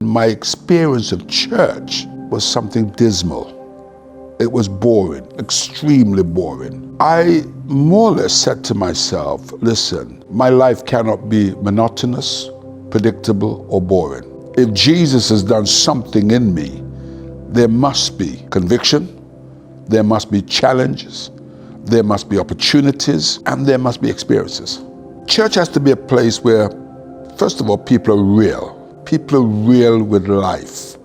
my experience of church was something dismal. It was boring, extremely boring. I more or less said to myself, listen, my life cannot be monotonous, predictable, or boring. If Jesus has done something in me, there must be conviction, there must be challenges, there must be opportunities, and there must be experiences. Church has to be a place where, first of all, people are real. People are real with life.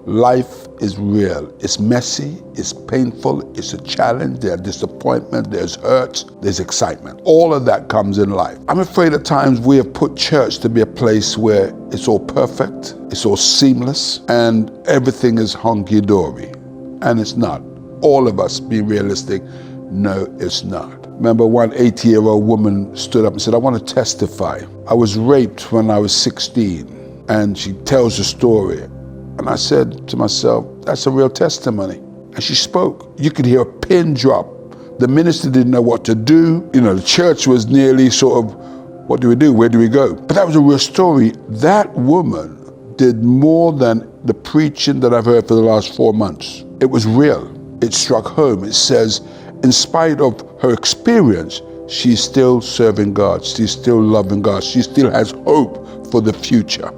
Life is real. It's messy, it's painful, it's a challenge, there's disappointment, there's hurt, there's excitement. All of that comes in life. I'm afraid at times we have put church to be a place where it's all perfect, it's all seamless, and everything is hunky-dory. And it's not. All of us, be realistic, no, it's not. Remember, one 80-year-old woman stood up and said, I want to testify. I was raped when I was 16, and she tells the story. And I said to myself, that's a real testimony. And she spoke. You could hear a pin drop. The minister didn't know what to do. You know, the church was nearly sort of, what do we do? Where do we go? But that was a real story. That woman did more than the preaching that I've heard for the last 4 months. It was real. It struck home. It says, in spite of her experience, she's still serving God. She's still loving God. She still has hope for the future.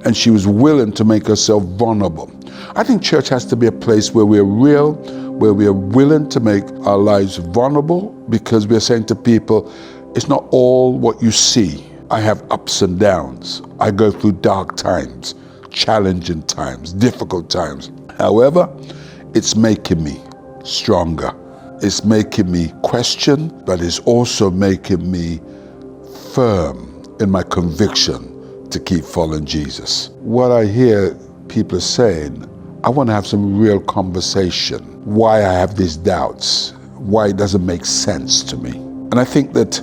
And she was willing to make herself vulnerable. I think church has to be a place where we're real, where we are willing to make our lives vulnerable, because we're saying to people, it's not all what you see. I have ups and downs. I go through dark times, challenging times, difficult times. However, it's making me stronger. It's making me question, but it's also making me firm in my conviction to keep following Jesus. What I hear people are saying, I want to have some real conversation. Why I have these doubts, why it doesn't make sense to me. And I think that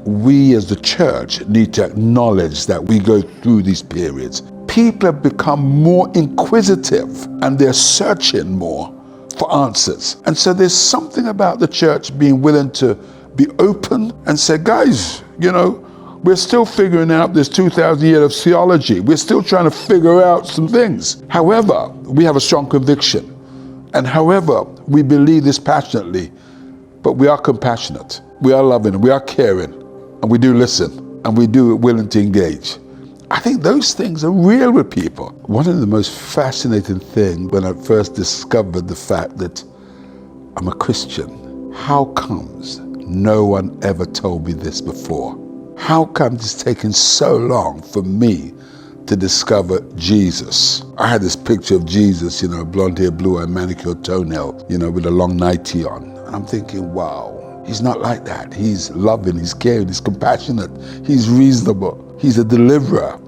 we as the church need to acknowledge that we go through these periods. People have become more inquisitive and they're searching more for answers. And so there's something about the church being willing to be open and say, guys, you know, we're still figuring out this 2,000 years of theology. We're still trying to figure out some things. However, we have a strong conviction. And however, we believe this passionately, but we are compassionate. We are loving, we are caring, and we do listen, and we do willing to engage. I think those things are real with people. One of the most fascinating things when I first discovered the fact that I'm a Christian, how comes no one ever told me this before? How come it's taken so long for me to discover Jesus? I had this picture of Jesus, you know, blonde hair, blue eye, manicured toenail, you know, with a long nightie on. And I'm thinking, wow, he's not like that. He's loving, he's caring, he's compassionate, he's reasonable. He's a deliverer.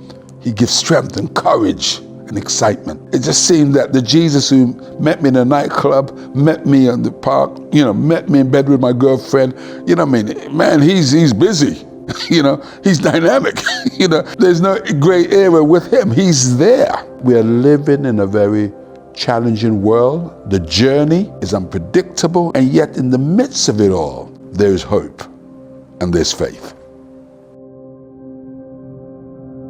He gives strength and courage and excitement. It just seemed that the Jesus who met me in a nightclub, met me in the park, you know, met me in bed with my girlfriend, you know what I mean? Man, he's busy. You know, he's dynamic. You know, there's no gray area with him. He's there. We are living in a very challenging world. The journey is unpredictable, and yet in the midst of it all, there is hope and there's faith.